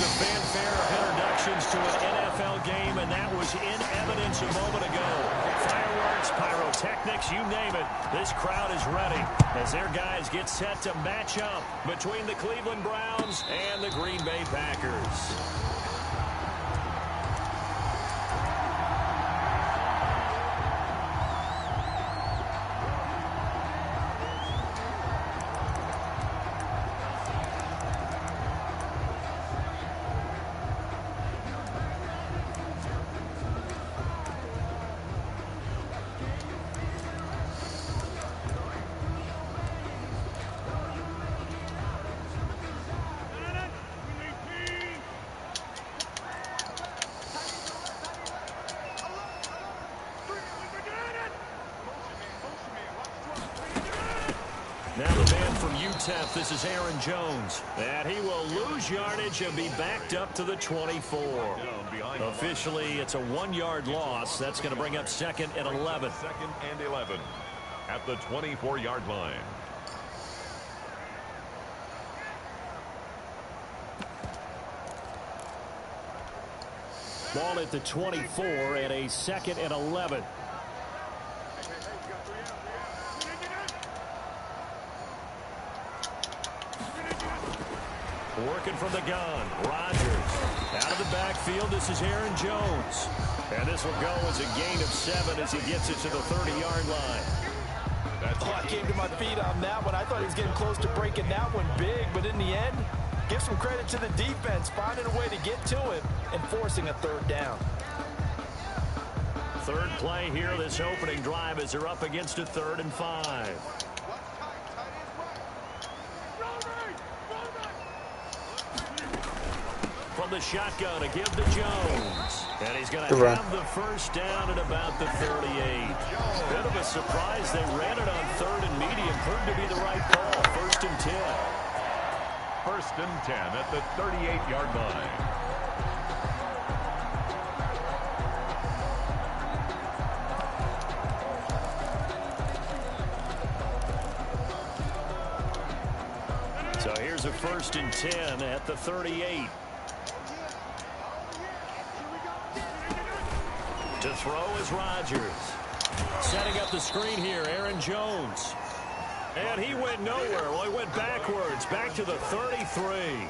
the fanfare of introductions to an NFL game, and that was in evidence a moment ago. Fireworks, pyrotechnics, you name it. This crowd is ready as their guys get set to match up between the Cleveland Browns and the Green Bay Packers. Now the man from UTEP, this is Aaron Jones. And he will lose yardage and be backed up to the 24. Officially, it's a 1-yard loss. That's going to bring up 2nd and 11. 2nd and 11 at the 24-yard line. Ball at the 24 and a 2nd and 11. Working from the gun. Rodgers. Out of the backfield, this is Aaron Jones. And this will go as a gain of 7 as he gets it to the 30-yard line. I came to my feet on that one. I thought he was getting close to breaking that one big, but in the end, give some credit to the defense, finding a way to get to him and forcing a 3rd down. Third play here, this opening drive, as they're up against a 3rd and 5. From the shotgun to give to Jones. And he's going to have the first down at about the 38. Bit of a surprise. They ran it on 3rd and medium. Proved to be the right call. 1st and 10. 1st and 10 at the 38-yard line. So here's a 1st and 10 at the 38. To throw is Rodgers. Setting up the screen here, Aaron Jones. And he went nowhere. Well, he went backwards, back to the 33.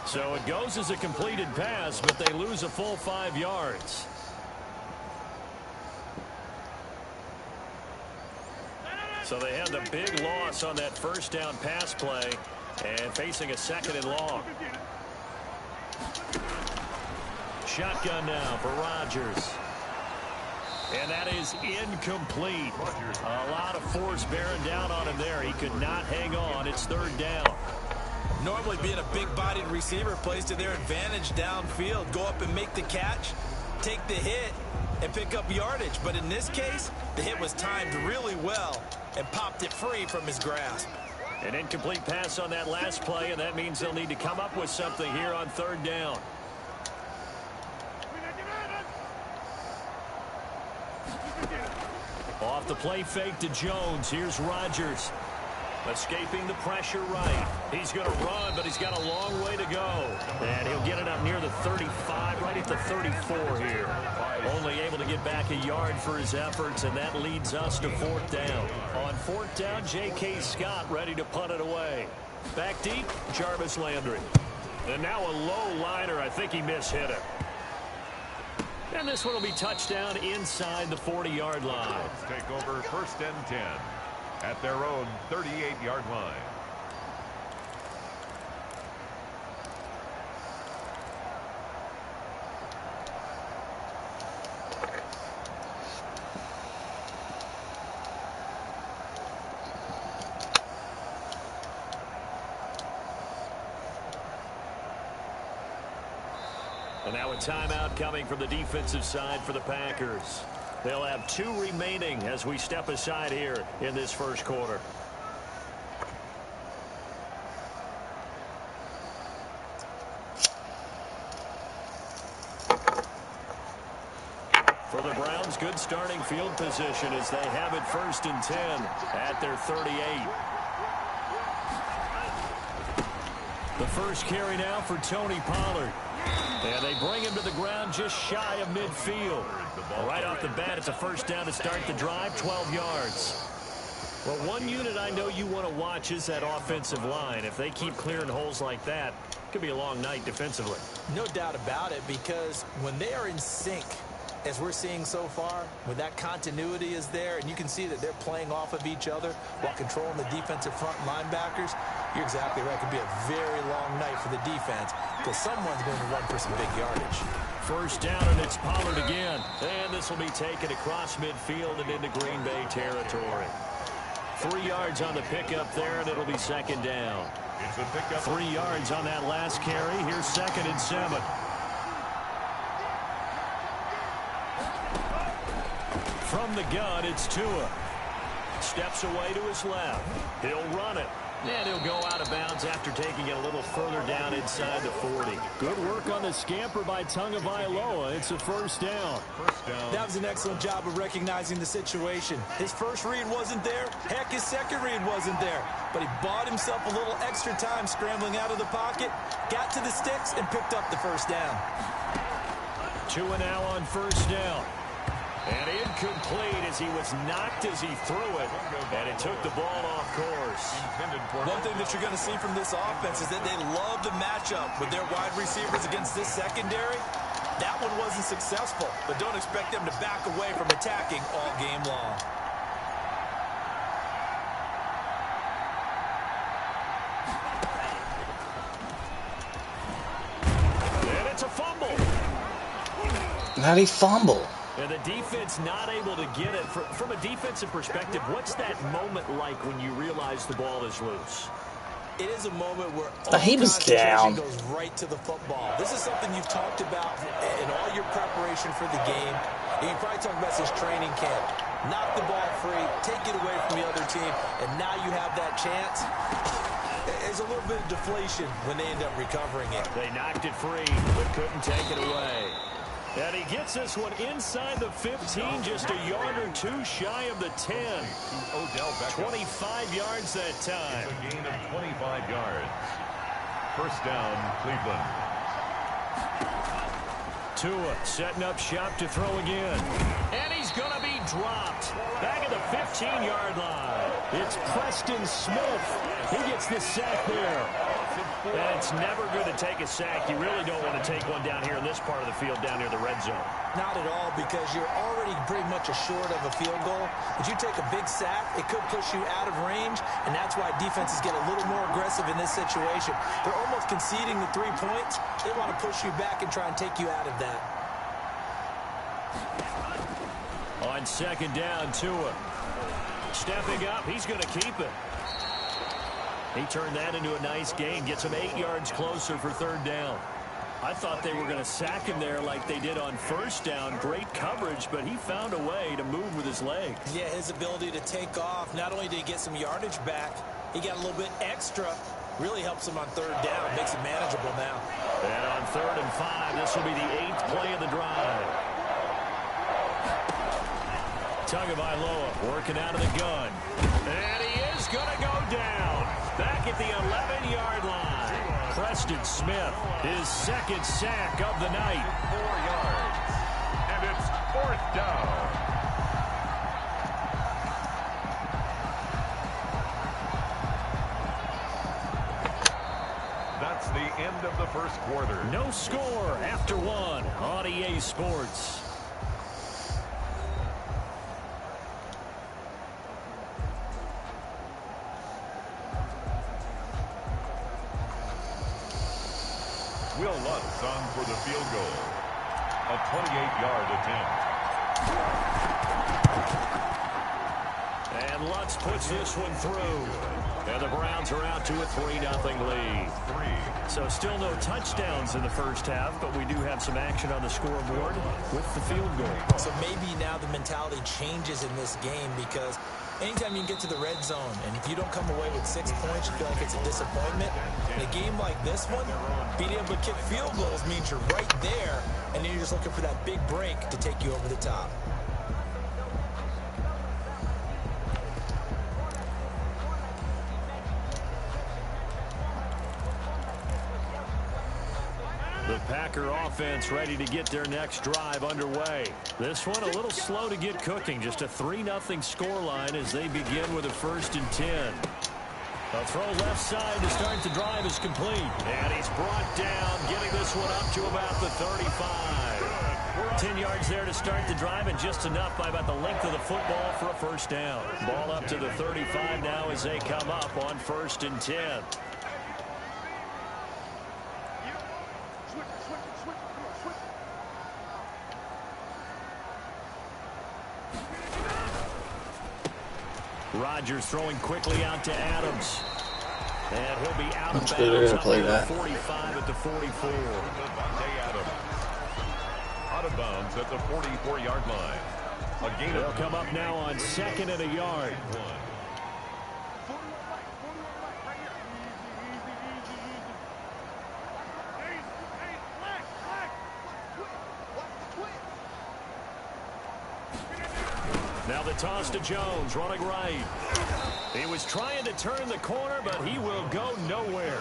So it goes as a completed pass, but they lose a full 5 yards. So they had the big loss on that 1st down pass play and facing a 2nd and long. Shotgun now for Rodgers. And that is incomplete. A lot of force bearing down on him there. He could not hang on. It's 3rd down. Normally being a big-bodied receiver plays to their advantage downfield. Go up and make the catch, take the hit, and pick up yardage. But in this case, the hit was timed really well and popped it free from his grasp. An incomplete pass on that last play, and that means they'll need to come up with something here on 3rd down. Off the play fake to Jones. Here's Rodgers. Escaping the pressure right. He's going to run, but he's got a long way to go. And he'll get it up near the 35, right at the 34 here. Only able to get back a yard for his efforts, and that leads us to 4th down. On 4th down, J.K. Scott ready to punt it away. Back deep, Jarvis Landry. And now a low liner. I think he mishit it. And this one will be touchdown inside the 40-yard line. Take over 1st and 10 at their own 38-yard line. And now a timeout coming from the defensive side for the Packers. They'll have 2 remaining as we step aside here in this 1st quarter. For the Browns, good starting field position as they have it 1st and 10 at their 38. The first carry now for Tony Pollard. And they bring him to the ground just shy of midfield. Right off the bat, it's a first down to start the drive, 12 yards. Well, one unit I know you want to watch is that offensive line. If they keep clearing holes like that, it could be a long night defensively. No doubt about it, because when they are in sync, as we're seeing so far, when that continuity is there and you can see that they're playing off of each other while controlling the defensive front linebackers, you're exactly right. It could be a very long night for the defense because someone's going to run for some big yardage. First down, and it's Pollard again. And this will be taken across midfield and into Green Bay territory. 3 yards on the pickup there, and it'll be second down. 3 yards on that last carry. Here's 2nd and 7. From the gun, it's Tua. Steps away to his left. He'll run it. And he'll go out of bounds after taking it a little further down inside the 40. Good work on the scamper by Tagovailoa. It's a first down. That was an excellent job of recognizing the situation. His first read wasn't there. Heck, his second read wasn't there. But he bought himself a little extra time scrambling out of the pocket, got to the sticks, and picked up the first down. Tua now on first down. And incomplete as he was knocked as he threw it. And it took the ball off course. One thing that you're going to see from this offense is that they love the matchup with their wide receivers against this secondary. That one wasn't successful, but don't expect them to back away from attacking all game long. And it's a fumble. How'd he fumble? And the defense not able to get it. From a defensive perspective, what's that moment like when you realize the ball is loose? It is a moment where all he was down. goes right to the football. This is something you've talked about in all your preparation for the game. You probably talked about this training camp. Knock the ball free, take it away from the other team, and now you have that chance. There's a little bit of deflation when they end up recovering it. They knocked it free, but couldn't take it away. And he gets this one inside the 15, just a yard or two shy of the 10. 25 yards that time. A gain of 25 yards. First down, Cleveland. Tua setting up shop to throw again. And he's going to be dropped. Back at the 15-yard line. It's Preston Smith. He gets the sack there. And it's never good to take a sack. You really don't want to take one down here in this part of the field, down near the red zone. Not at all, because you're already pretty much short of a field goal. If you take a big sack, it could push you out of range, and that's why defenses get a little more aggressive in this situation. They're almost conceding the 3 points. They want to push you back and try and take you out of that. On second down, Tua. Stepping up, he's going to keep it. He turned that into a nice gain, gets him 8 yards closer for third down. I thought they were going to sack him there like they did on first down. Great coverage, but he found a way to move with his legs. Yeah, his ability to take off, not only did he get some yardage back, he got a little bit extra. Really helps him on third down, makes it manageable now. And on 3rd and 5, this will be the 8th play of the drive. Tagovailoa working out of the gun. And he is going to go down. Back at the 11-yard line. Preston Smith, his second sack of the night. 4 yards. And it's 4th down. That's the end of the first quarter. No score after 1 on EA Sports. Will Lutz on for the field goal. A 28-yard attempt. And Lutz puts this one through. And the Browns are out to a 3-0 lead. So still no touchdowns in the first half, but we do have some action on the scoreboard with the field goal. So maybe now the mentality changes in this game, because anytime you can get to the red zone, and if you don't come away with 6 points, you feel like it's a disappointment. In a game like this one, being able to kick field goals means you're right there, and then you're just looking for that big break to take you over the top. The Packer offense ready to get their next drive underway. This one a little slow to get cooking. Just a 3-0 scoreline as they begin with a 1st and 10. A throw left side to start the drive is complete. And he's brought down, getting this one up to about the 35. 10 yards there to start the drive, and just enough by about the length of the football for a 1st down. Ball up to the 35 now as they come up on 1st and 10. Rodgers throwing quickly out to Adams. And he'll be out of bounds up to the 45 at the 44. Out of bounds at the 44-yard line. They'll come up now on 2nd and a yard. Now the toss to Jones, running right. He was trying to turn the corner, but he will go nowhere.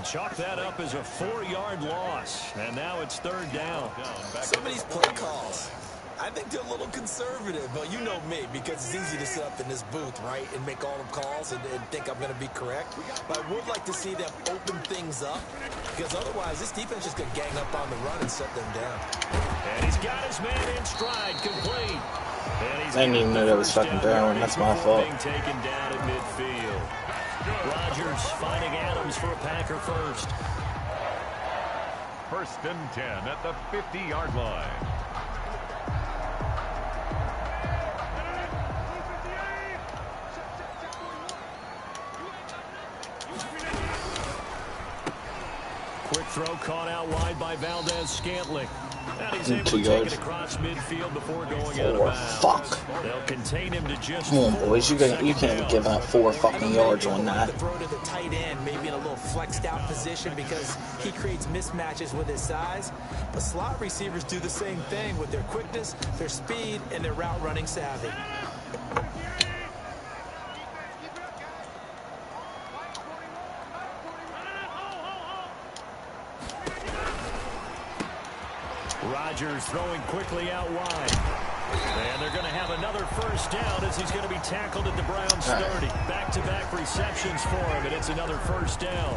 Chalk that up as a 4-yard loss, and now it's 3rd down. Some of these play calls, I think they're a little conservative, but you know me, because it's easy to sit up in this booth, right, and make all the calls and think I'm going to be correct. But I would like to see them open things up, because otherwise this defense is going to gang up on the run and shut them down. And he's got his man in stride, complete. I didn't even know that was fucking Darwin. That's my fault. Being taken down at midfield. Rodgers finding Adams for a Packer 1st. 1st and 10 at the 50-yard line. Quick throw caught out wide by Valdez-Scantling. And he's able to take it across midfield before going out of bounds. Fuck. They'll contain him to just Come on, boys. You can't be giving up 4 fucking yards on that. Throw to the tight end, maybe in a little flexed out position because he creates mismatches with his size. But slot receivers do the same thing with their quickness, their speed, and their route running savvy. Rodgers throwing quickly out wide. And they're going to have another 1st down as he's going to be tackled at the Browns 30. Back-to-back receptions for him, and it's another 1st down.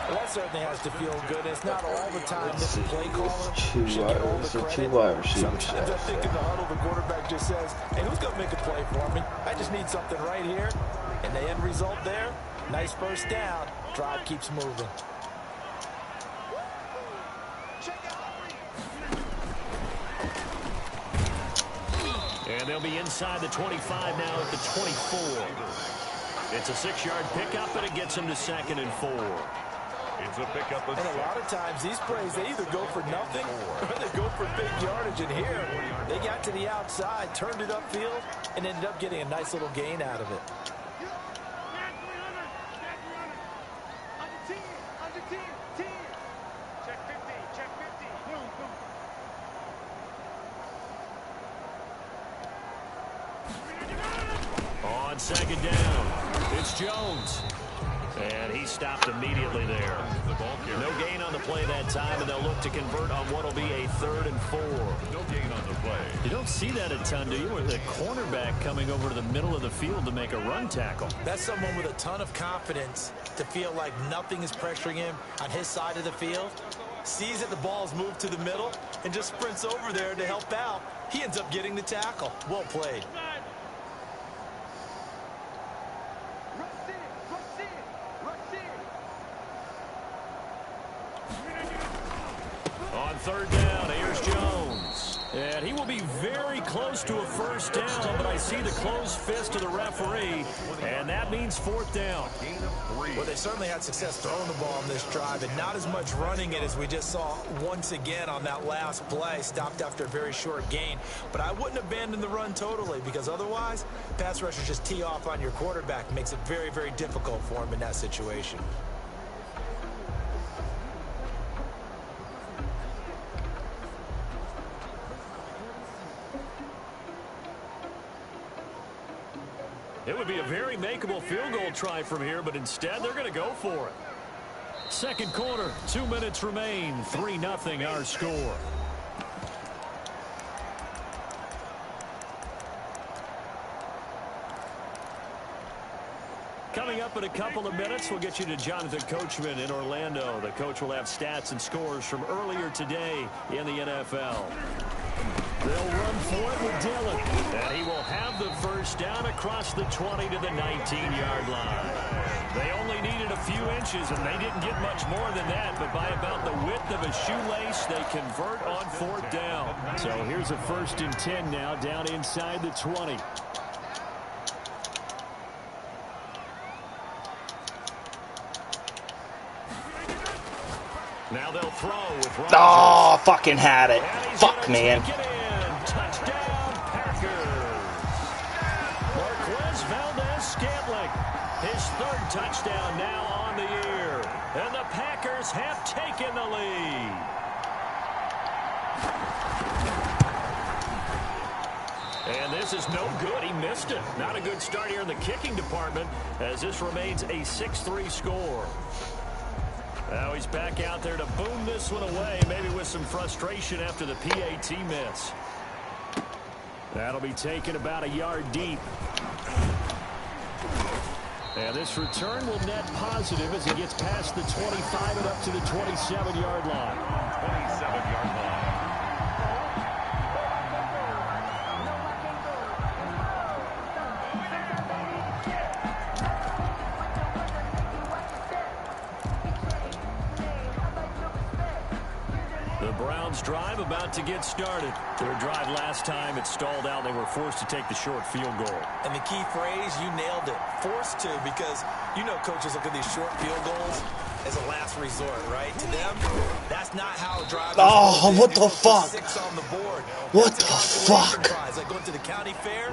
Well, that certainly has to feel good. It's not all the time that the play caller should get all the credit. Two wide receivers. Sometimes I think in the huddle, the quarterback just says, hey, who's going to make a play for me? I just need something right here. And the end result there, nice 1st down. Drive keeps moving. And they'll be inside the 25 now at the 24. It's a 6-yard pickup, and it gets them to 2nd and 4. It's a pickup. And a lot of times these plays, they either go for nothing or they go for big yardage. And here, they got to the outside, turned it upfield, and ended up getting a nice little gain out of it. On 2nd down, it's Jones. And he stopped immediately there. No gain on the play that time, and they'll look to convert on what will be a 3rd and 4. No gain on the play. You don't see that a ton, do you? With a cornerback coming over to the middle of the field to make a run tackle. That's someone with a ton of confidence to feel like nothing is pressuring him on his side of the field. Sees that the ball's moved to the middle and just sprints over there to help out. He ends up getting the tackle. Well played. On 3rd down, here's Jones. And he will be very close to a 1st down, but I see the closed fist of the referee, and that means 4th down. Well, they certainly had success throwing the ball on this drive, and not as much running it as we just saw once again on that last play. Stopped after a very short gain. But I wouldn't abandon the run totally, because otherwise, pass rushers just tee off on your quarterback. Makes it very, very difficult for him in that situation. It would be a very makeable field goal try from here, but instead they're going to go for it. Second quarter, 2 minutes remain. 3-0 our score. Coming up in a couple of minutes, we'll get you to Jonathan Coachman in Orlando. The coach will have stats and scores from earlier today in the NFL. They'll run for it with Dillon. And he will have the first down across the 20 to the 19-yard line. They only needed a few inches, and they didn't get much more than that. But by about the width of a shoelace, they convert on fourth down. So here's a 1st and 10 now down inside the 20. Now they'll throw with Rogers. Oh, fucking had it. Fuck, man. Touchdown, Packers. Marquez Valdez-Scantling. His 3rd touchdown now on the year. And the Packers have taken the lead. And this is no good. He missed it. Not a good start here in the kicking department as this remains a 6-3 score. Now he's back out there to boom this one away, maybe with some frustration after the PAT miss. That'll be taken about a yard deep. And this return will net positive as he gets past the 25 and up to the 27-yard line. 27-yard line. Drive about to get started. Their drive last time, it stalled out. They were forced to take the short field goal. And the key phrase, you nailed it. Forced to, because you know coaches look at these short field goals as a last resort, right? To them, that's not how a drive is. Oh, what the fuck? 6 on the board. What the fuck? Prize. Like going to the county fair,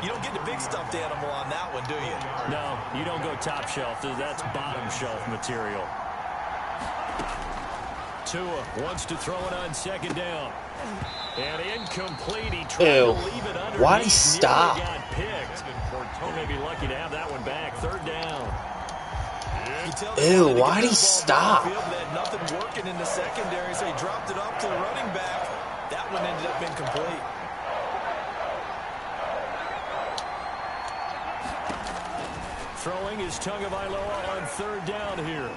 you don't get the big stuffed animal on that one, do you? No, you don't go top shelf. That's bottom shelf material. Tua wants to throw it on 2nd down. And incomplete. He tried to leave it under. Why'd he stop? Got picked. He may be lucky to have that one back. 3rd down. Ew, why'd he stop? They had nothing working in the secondary, so he dropped it off to the running back. That one ended up incomplete. Throwing is Tagovailoa on 3rd down here.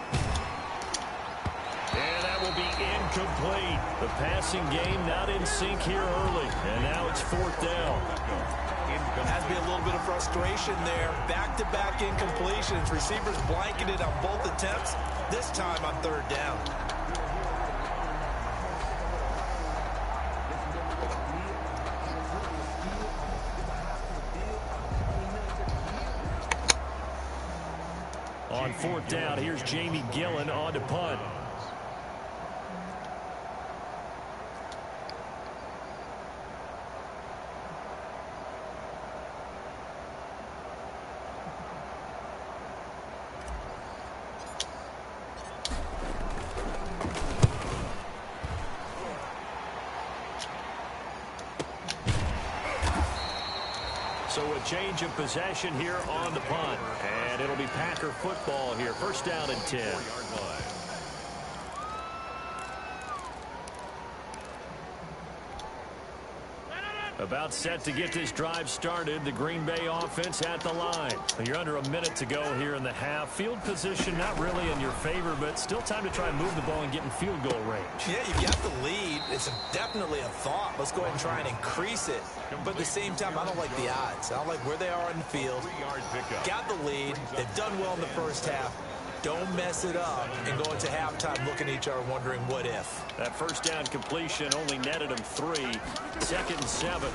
And that will be incomplete. The passing game not in sync here early. And now it's 4th down. Has to be a little bit of frustration there. Back-to-back incompletions. Receivers blanketed on both attempts. This time on 3rd down. On 4th down, here's Jamie Gillen on to punt. So a change of possession here on the punt. And it'll be Packer football here. 1st down and 10. About set to get this drive started. The Green Bay offense at the line. You're under a minute to go here in the half. Field position not really in your favor, but still time to try and move the ball and get in field goal range. Yeah, you've got the lead. It's definitely a thought. Let's go ahead and try and increase it. But at the same time, I don't like the odds. I don't like where they are in the field. Got the lead. They've done well in the first half. Don't mess it up and go into halftime looking at each other wondering what if. That 1st down completion only netted him 3. 2nd and 7.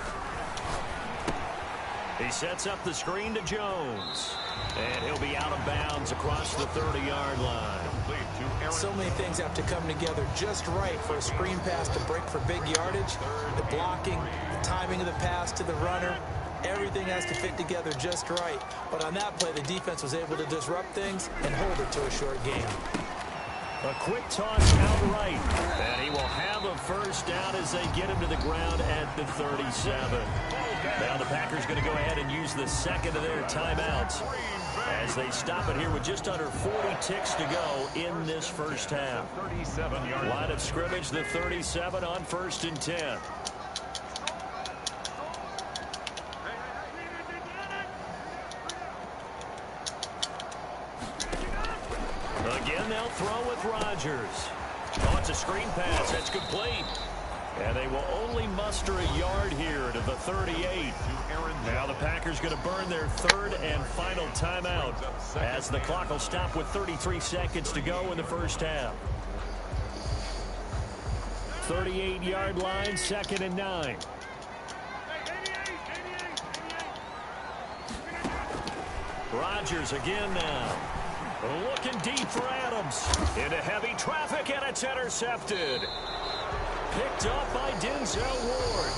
He sets up the screen to Jones. And he'll be out of bounds across the 30-yard line. So many things have to come together just right for a screen pass to break for big yardage. The blocking, the timing of the pass to the runner. Everything has to fit together just right. But on that play, the defense was able to disrupt things and hold it to a short game. A quick toss out right. And he will have a 1st down as they get him to the ground at the 37. Now the Packers going to go ahead and use the 2nd of their timeouts. as they stop it here with just under 40 ticks to go in this first half. 37-yard Line of scrimmage, the 37 on 1st and 10. Again, they'll throw with Rodgers. Oh, it's a screen pass. That's complete. And they will only muster a yard here to the 38. Now the Packers going to burn their 3rd and final timeout as the clock will stop with 33 seconds to go in the first half. 38-yard line, 2nd and 9. Rodgers again now. Looking deep for Adams. Into heavy traffic, and it's intercepted. Picked up by Denzel Ward.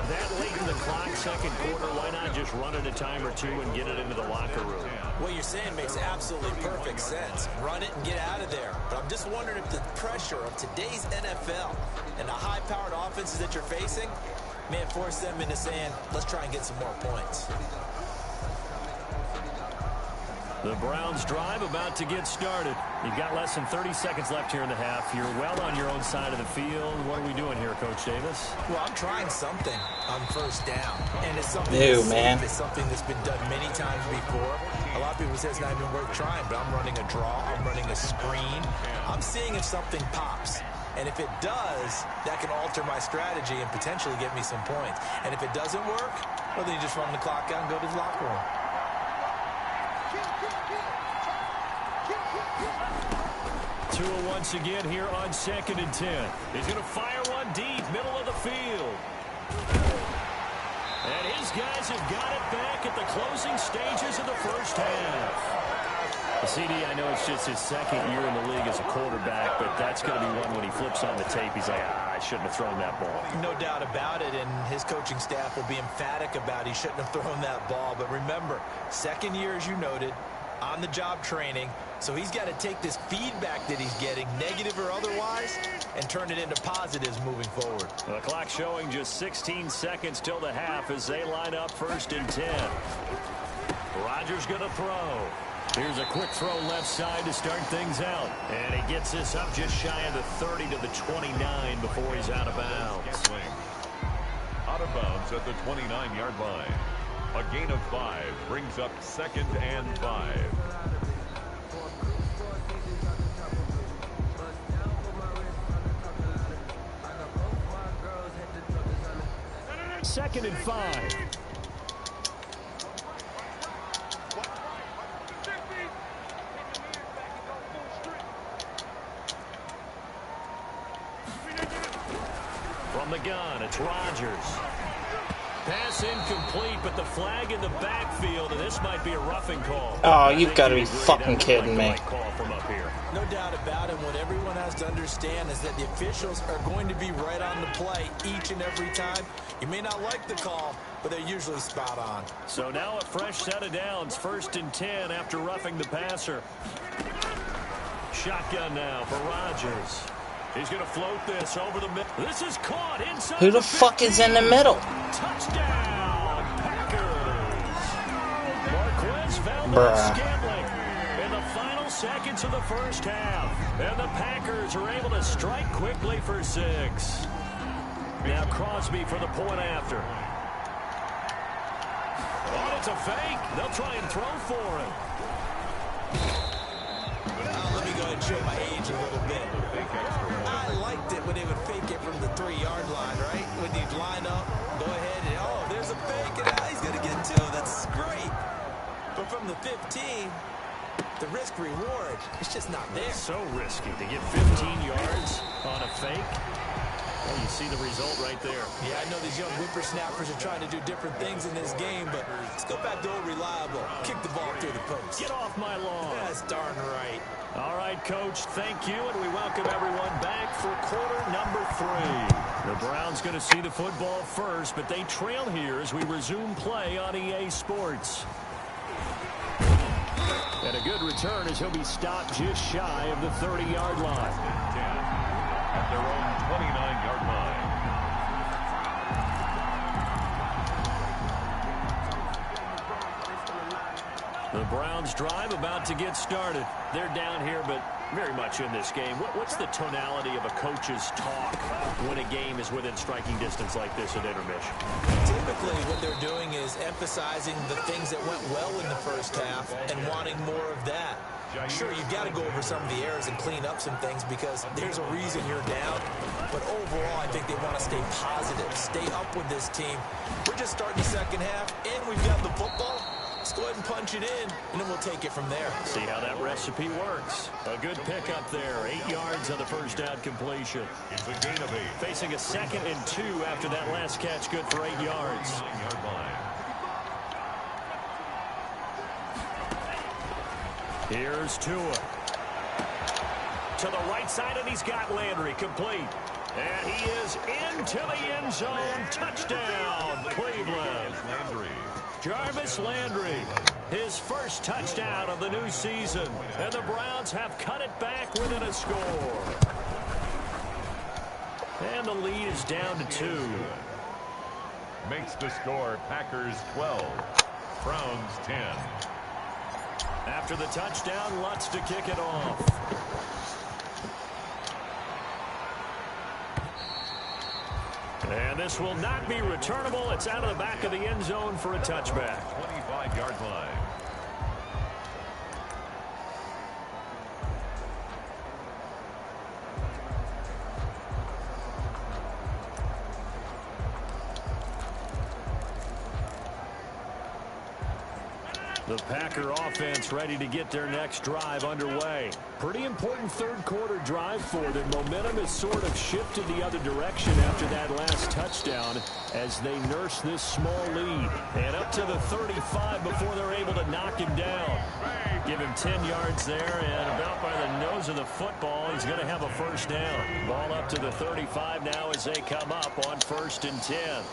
That late in the clock, second quarter, why not just run it a time or two and get it into the locker room? What you're saying makes absolutely perfect sense. Run it and get out of there. But I'm just wondering if the pressure of today's NFL and the high-powered offenses that you're facing may force them into saying, let's try and get some more points. The Browns drive about to get started. You've got less than 30 seconds left here in the half. You're well on your own side of the field. What are we doing here, Coach Davis? Well, I'm trying something on first down. And it's something It's something that's been done many times before. A lot of people say it's not even worth trying, but I'm running a draw. I'm running a screen. I'm seeing if something pops. And if it does, that can alter my strategy and potentially get me some points. And if it doesn't work, well, then you just run the clock out and go to the locker room. Tua once again here on 2nd and 10. He's going to fire one deep, middle of the field. And his guys have got it back at the closing stages of the first half. CD, I know it's just his 2nd year in the league as a quarterback, but that's going to be one when he flips on the tape. He's like, I shouldn't have thrown that ball. No doubt about it, and his coaching staff will be emphatic about he shouldn't have thrown that ball. But remember, 2nd year, as you noted, on-the-job training, so he's got to take this feedback that he's getting, negative or otherwise, and turn it into positives moving forward. The clock showing just 16 seconds till the half as they line up 1st and 10. Rodgers going to throw. Here's a quick throw left side to start things out. And he gets this up just shy of the 30 to the 29 before he's out of bounds. Out of bounds at the 29-yard line. A gain of 5 brings up 2nd and 5. Second and 5. From the gun, it's Rodgers. Pass incomplete, but the flag in the backfield, and this might be a roughing call. Oh, you've got to be fucking kidding me. Call from up here. No doubt about it. What everyone has to understand is that the officials are going to be right on the play each and every time. You may not like the call, but they're usually spot on. So now a fresh set of downs, 1st and 10 after roughing the passer. Shotgun now for Rodgers. He's going to float this over the middle. This is caught inside. Who the fuck is in the middle? Touchdown, Packers. Marquez Valdez-Scantling in the final seconds of the first half. And the Packers are able to strike quickly for 6. Now Crosby for the point after. Oh, it's a fake. They'll try and throw for him. Let me go ahead and show my age a little bit. I liked it when they would fake it from the 3-yard line, right? When you'd line up, go ahead and, oh, there's a fake, and now he's going to get 2. That's great. But from the 15, the risk-reward, it's just not there. So risky to get 15 yards on a fake. Well, you see the result right there. Yeah, I know these young whippersnappers are trying to do different things in this game, but let's go back to old reliable. Kick the ball through the post. Get off my lawn. That's darn right. All right, Coach, thank you, and we welcome everyone back for quarter number 3. The Browns going to see the football first, but they trail here as we resume play on EA Sports. And a good return as he'll be stopped just shy of the 30-yard line. At their own 29-yard line. The Browns drive about to get started. They're down here, but very much in this game. What's the tonality of a coach's talk when a game is within striking distance like this at intermission? Typically, what they're doing is emphasizing the things that went well in the first half and wanting more of that. Sure, you've got to go over some of the errors and clean up some things because there's a reason you're down. But overall, I think they want to stay positive, stay up with this team. We're just starting the second half, and we've got the football. Let's go ahead and punch it in, and then we'll take it from there. See how that recipe works. A good pickup there. 8 yards on the first down completion. It's a gain of 8. Facing a 2nd and 2 after that last catch. Good for 8 yards. 9-yard line. Here's Tua. To the right side, and he's got Landry complete. And he is into the end zone. Touchdown, Cleveland. Landry. Jarvis Landry, his first touchdown of the new season. And the Browns have cut it back within a score. And the lead is down to 2. Makes the score Packers 12, Browns 10. After the touchdown, Lutz to kick it off. And this will not be returnable. It's out of the back of the end zone for a touchback. 25-yard line. The Packer offense ready to get their next drive underway. Pretty important third quarter drive for them. Momentum has sort of shifted the other direction after that last touchdown as they nurse this small lead. And up to the 35 before they're able to knock him down. Give him 10 yards there, and about by the nose of the football, he's going to have a first down. Ball up to the 35 now as they come up on 1st and 10.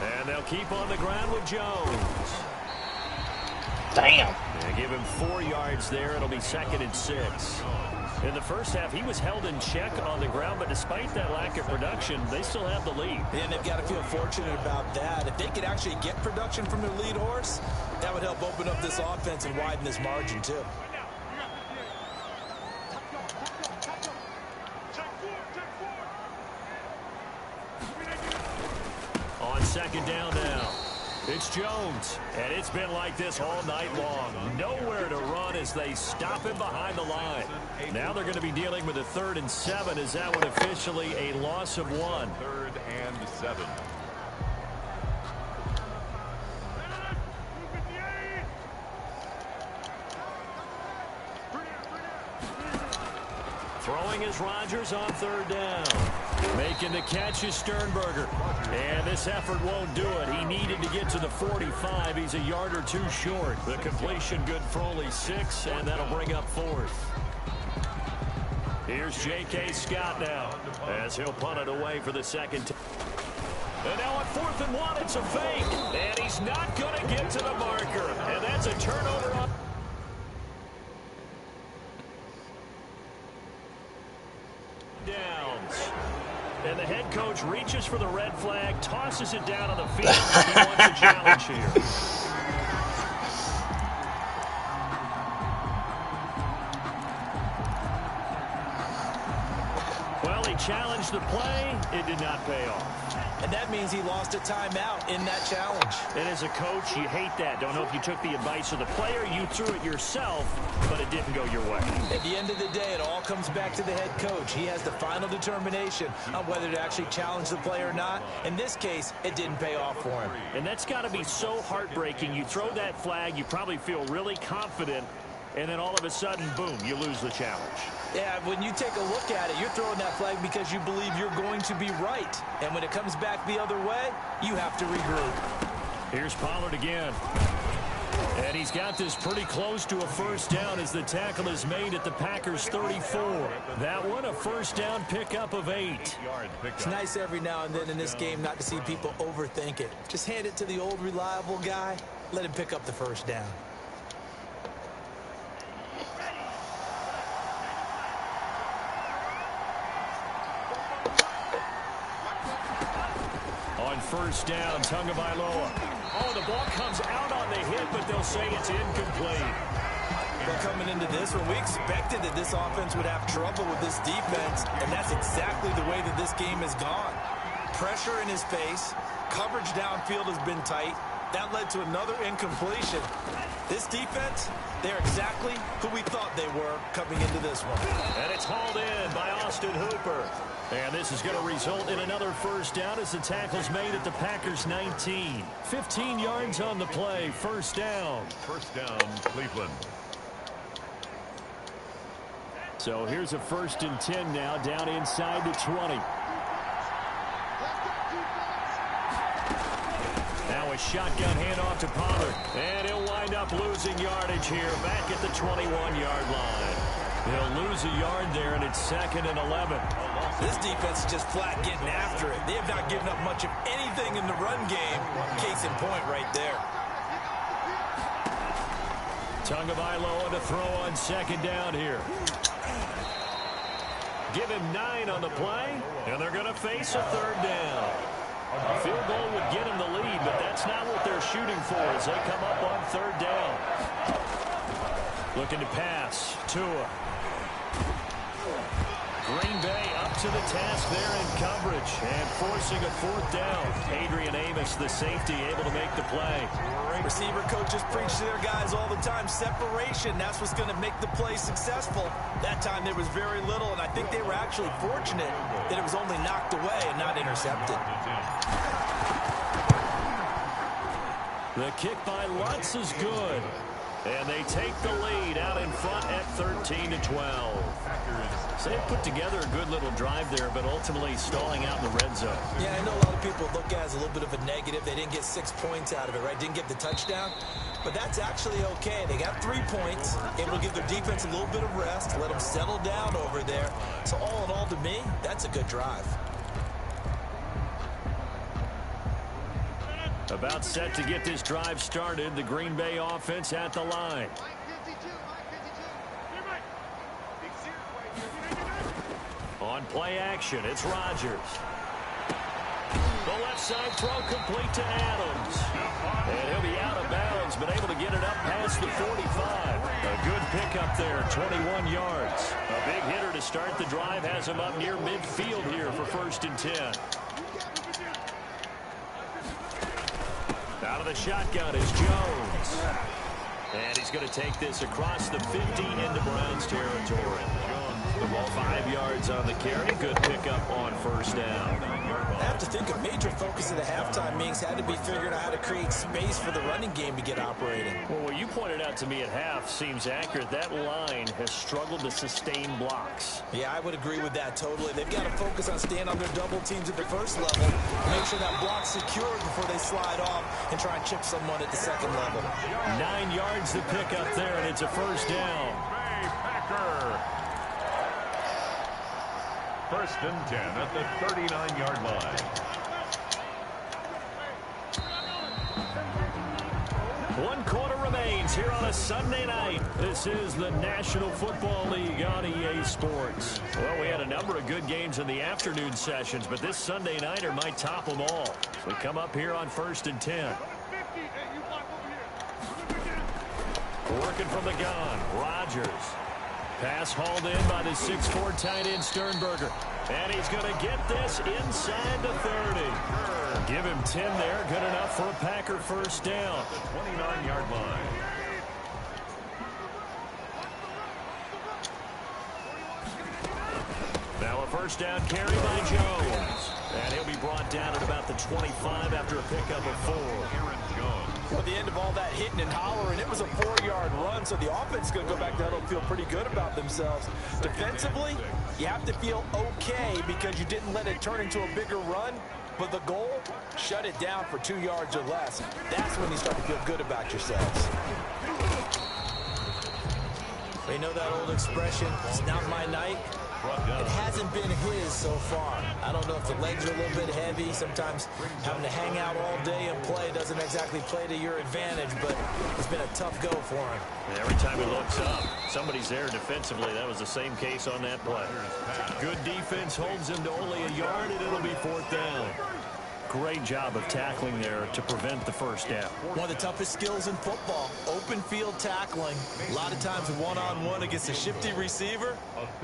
And they'll keep on the ground with Jones. Damn. They give him 4 yards there. It'll be 2nd and 6. In the first half, he was held in check on the ground, but despite that lack of production, they still have the lead. And they've got to feel fortunate about that. If they could actually get production from their lead horse, that would help open up this offense and widen this margin, too. On 2nd down now, it's Jones, and it's been like this all night long. Nowhere to run as they stop him behind the line. Now they're going to be dealing with a 3rd and 7 as that one officially a loss of 1. 3rd and 7. Throwing is Rodgers on 3rd down. Making the catch is Sternberger. And this effort won't do it. He needed to get to the 45. He's a yard or 2 short. The completion good for only 6, and that'll bring up 4th. Here's J.K. Scott now as he'll punt it away for the 2nd time. And now on 4th and 1, it's a fake. And he's not going to get to the marker. And that's a turnover on downs. And the head coach reaches for the red flag, tosses it down on the field. He wants a challenge here. Well, he challenged the play. It did not pay off. And that means he lost a timeout in that challenge. And as a coach, you hate that. Don't know if you took the advice of the player. You threw it yourself, but it didn't go your way. At the end of the day, it all comes back to the head coach. He has the final determination on whether to actually challenge the play or not. In this case, it didn't pay off for him. And that's got to be so heartbreaking. You throw that flag, you probably feel really confident, and then all of a sudden, boom, you lose the challenge. Yeah, when you take a look at it, you're throwing that flag because you believe you're going to be right. And when it comes back the other way, you have to regroup. Here's Pollard again. And he's got this pretty close to a first down as the tackle is made at the Packers' 34. That one, a first down pickup of 8. It's nice every now and then in this game not to see people overthink it. Just hand it to the old reliable guy. Let him pick up the first down. first down. Tagovailoa. Oh, the ball comes out on the hit, but they'll say it's incomplete. Well, coming into this one, we expected that this offense would have trouble with this defense, and that's exactly the way that this game has gone. Pressure in his face. Coverage downfield has been tight. That led to another incompletion. This defense, they're exactly who we thought they were coming into this one. And it's hauled in by Austin Hooper. And this is going to result in another first down as the tackle's made at the Packers 19. 15 yards on the play. First down. First down, Cleveland. So here's a 1st and 10 now, down inside the 20. Now a shotgun handoff to Pollard. And he'll wind up losing yardage here back at the 21-yard line. He'll lose a yard there, and it's 2nd and 11. This defense is just flat getting after it. They have not given up much of anything in the run game. Case in point right there. Tagovailoa to throw on 2nd down here. Give him 9 on the play, and they're going to face a 3rd down. A field goal would get him the lead, but that's not what they're shooting for as they come up on 3rd down. Looking to pass. Tua. Green Bay up to the task there in coverage and forcing a 4th down. Adrian Amos, the safety, able to make the play. Receiver coaches preach to their guys all the time. Separation, that's what's going to make the play successful. That time there was very little, and I think they were actually fortunate that it was only knocked away and not intercepted. The kick by Lutz is good. And they take the lead out in front at 13-12. So they put together a good little drive there, but ultimately stalling out in the red zone. Yeah, I know a lot of people look at it as a little bit of a negative. They didn't get 6 points out of it, right? Didn't get the touchdown. But that's actually okay. They got 3 points. Able to give their defense a little bit of rest, let them settle down over there. So all in all, to me, that's a good drive. About set to get this drive started. The Green Bay offense at the line. On play action, it's Rodgers. The left side throw complete to Adams. And he'll be out of bounds, but able to get it up past the 45. A good pickup there, 21 yards. A big hitter to start the drive has him up near midfield here for 1st and 10. Out of the shotgun is Jones. And he's going to take this across the 50 into Browns territory. The ball 5 yards on the carry. Good pickup on 1st down. I have to think a major focus of the halftime meetings had to be figuring out how to create space for the running game to get operating. Well, what you pointed out to me at half seems accurate. That line has struggled to sustain blocks. Yeah, I would agree with that totally. They've got to focus on staying on their double teams at the first level. Make sure that block's secured before they slide off and try and chip someone at the 2nd level. 9 yards to pick up there, and it's a 1st down. Bay Packer. 1st and 10 at the 39-yard line. 1 quarter remains here on a Sunday night. This is the National Football League on EA Sports. Well, we had a number of good games in the afternoon sessions, but this Sunday nighter might top them all. So we come up here on 1st and 10. Working from the gun, Rodgers. Pass hauled in by the 6'4" tight end Sternberger. And he's going to get this inside the 30. Give him 10 there. Good enough for a Packer 1st down. 29-yard line. Now a 1st down carry by Jones. And he'll be brought down at about the 25 after a pickup of 4. At the end of all that hitting and hollering, it was a 4-yard run, so the offense is going to go back down and feel pretty good about themselves. Defensively, you have to feel okay because you didn't let it turn into a bigger run, but the goal, shut it down for 2 yards or less. That's when you start to feel good about yourselves. They know that old expression, it's not my night. It hasn't been his so far. I don't know if the legs are a little bit heavy. Sometimes having to hang out all day and play doesn't exactly play to your advantage, but it's been a tough go for him. And every time he looks up, somebody's there defensively. That was the same case on that play. Good defense holds him to only a yard, and it'll be 4th down. great job of tackling there to prevent the first down. One of the toughest skills in football, open field tackling. A lot of times one-on-one against a shifty receiver.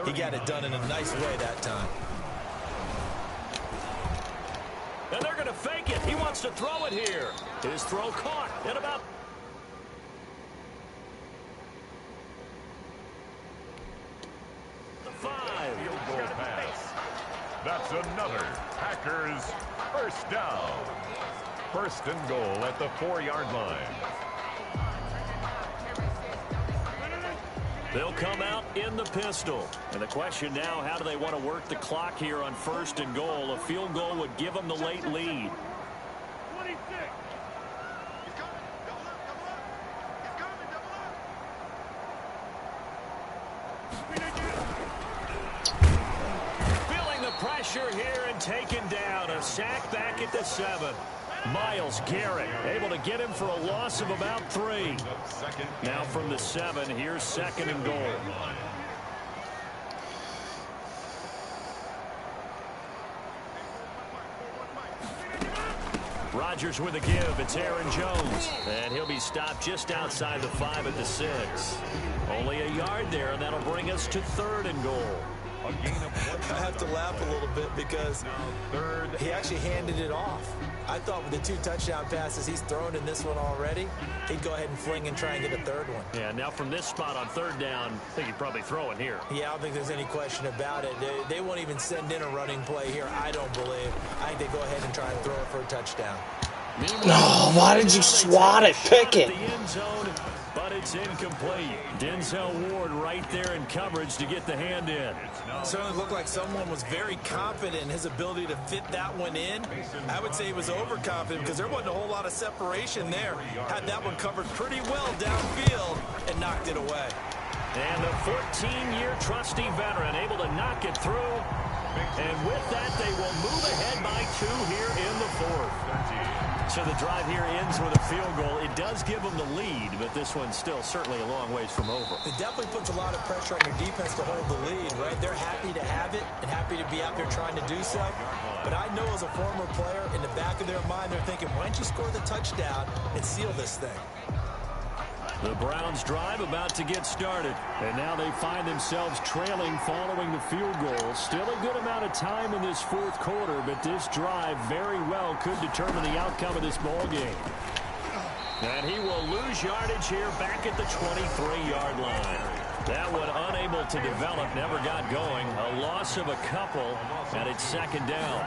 He got it done in a nice way that time. And they're going to fake it. He wants to throw it here. His throw caught at about... the 5. Field goal pass. That's another Packers first down. First and goal at the 4-yard line. They'll come out in the pistol. And the question now, how do they want to work the clock here on first and goal? A field goal would give them the late lead. Feeling the pressure here and taken down. A sack back at the 7. Myles Garrett able to get him for a loss of about 3. Now from the 7, here's second and goal. Rodgers with a give. It's Aaron Jones. And he'll be stopped just outside the 5 at the 6. Only a yard there, and that'll bring us to third and goal. I have to laugh a little bit because he actually handed it off. I thought with the 2 touchdown passes he's thrown in this one already, he'd go ahead and fling and try and get a third one. Yeah, now from this spot on third down, I think he'd probably throw it here. Yeah, I don't think there's any question about it. They won't even send in a running play here, I don't believe. I think they go ahead and try and throw it for a touchdown. No, why did you swat it? Pick it. The end zone, but it's incomplete. Denzel Ward right there in coverage to get the hand in. Certainly looked like someone was very confident in his ability to fit that one in. I would say he was overconfident because there wasn't a whole lot of separation there. Had that one covered pretty well downfield and knocked it away. And the 14-year trusty veteran able to knock it through. And with that, they will move ahead by 2 here in the 4th. So the drive here ends with a field goal. It does give them the lead, but this one's still certainly a long ways from over. It definitely puts a lot of pressure on your defense to hold the lead, right? They're happy to have it and happy to be out there trying to do so. But I know as a former player, in the back of their mind, they're thinking, why don't you score the touchdown and seal this thing? The Browns drive about to get started. And now they find themselves trailing following the field goal. Still a good amount of time in this 4th quarter, but this drive very well could determine the outcome of this ball game. And he will lose yardage here back at the 23-yard line. That one unable to develop, never got going. A loss of a couple, and it's second down.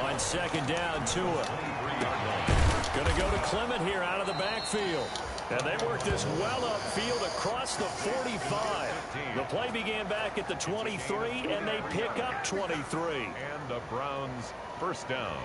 On second down, Tua. Going to go to Clement here out of the backfield. And they work this well upfield across the 45. The play began back at the 23, and they pick up 23. And the Browns first down.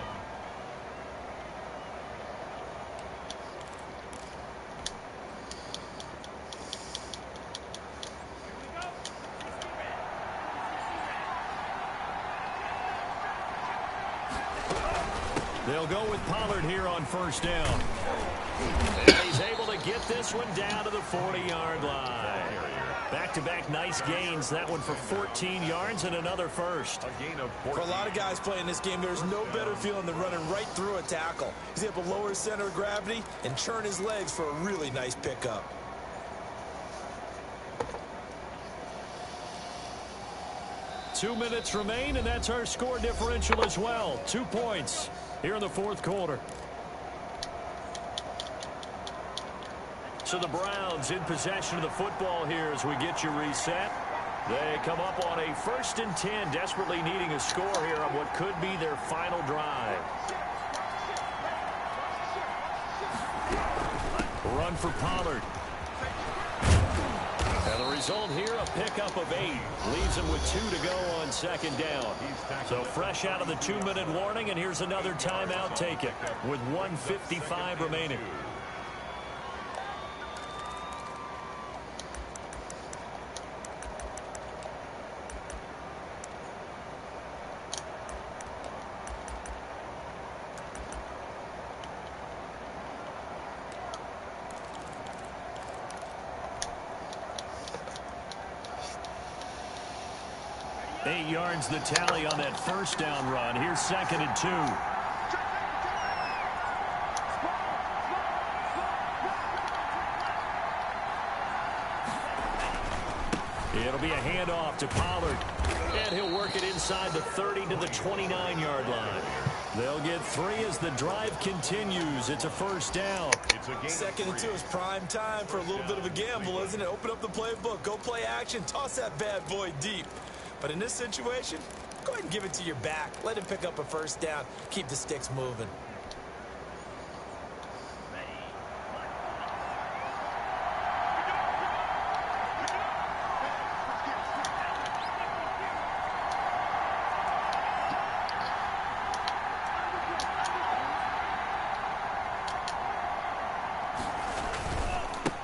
They'll go with Pollard here on first down. And he's able to get this one down to the 40-yard line. Back-to-back nice gains. That one for 14 yards and another first. A gain of 14. For a lot of guys playing this game, there's no better feeling than running right through a tackle. He's able to lower his center of gravity and churn his legs for a really nice pickup. Two minutes remain, and that's our score differential as well. 2 points here in the 4th quarter. So the Browns in possession of the football here as we get you reset. They come up on a 1st and 10, desperately needing a score here on what could be their final drive. Run for Pollard. And the result here, a pickup of 8. Leaves him with 2 to go on second down. So fresh out of the 2-minute warning, and here's another timeout taken with 1:55 remaining. Eight yards the tally on that first down run. Here's second and 2. handoff to Pollard. And he'll work it inside the 30 to the 29-yard line. They'll get 3 as the drive continues. It's a first down. Second and 2 is prime time for a little bit of a gamble, isn't it? Open up the playbook, go play action, toss that bad boy deep. But in this situation, go ahead and give it to your back. Let him pick up a first down. Keep the sticks moving.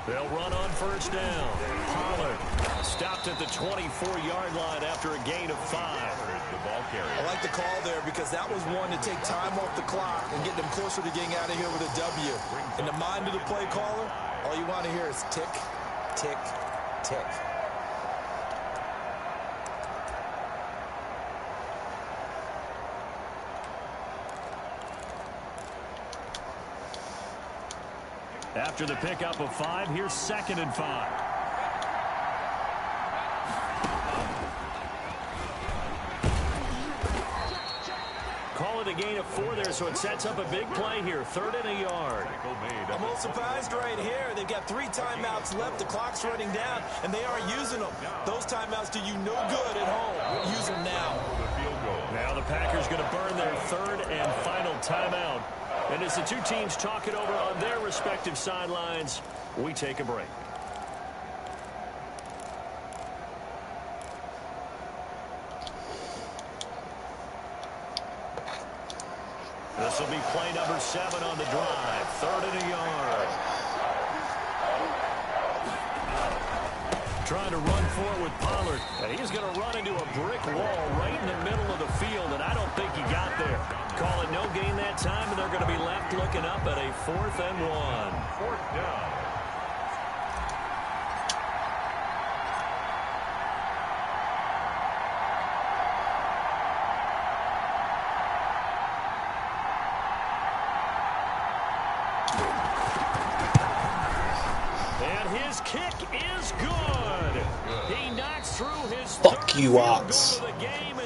They'll run on first down. Pollard stopped at the 24-yard line after a gain of 5. I like the call there because that was one to take time off the clock and get them closer to getting out of here with a W. In the mind of the play caller, all you want to hear is tick, tick, tick. After the pickup of 5, here's 2nd and 5. Call it a gain of 4 there, so it sets up a big play here. 3rd and a yard. I'm a little surprised right here. They've got 3 timeouts left. The clock's running down, and they aren't using them. Those timeouts do you no good at home. Use them now. Now the Packers going to burn their 3rd and final timeout. And as the two teams talk it over on their respective sidelines, we take a break. This will be play number 7 on the drive. 3rd and a yard. Trying to run forward with Pollard. And he's going to run into a brick wall right in the middle of the field, and I don't think he got there. Call it no gain that time, and they're going to be left looking up at a 4th and 1. 4th down. And his kick is good. He knocks through his Fuck third you, field Ox. goal of the game,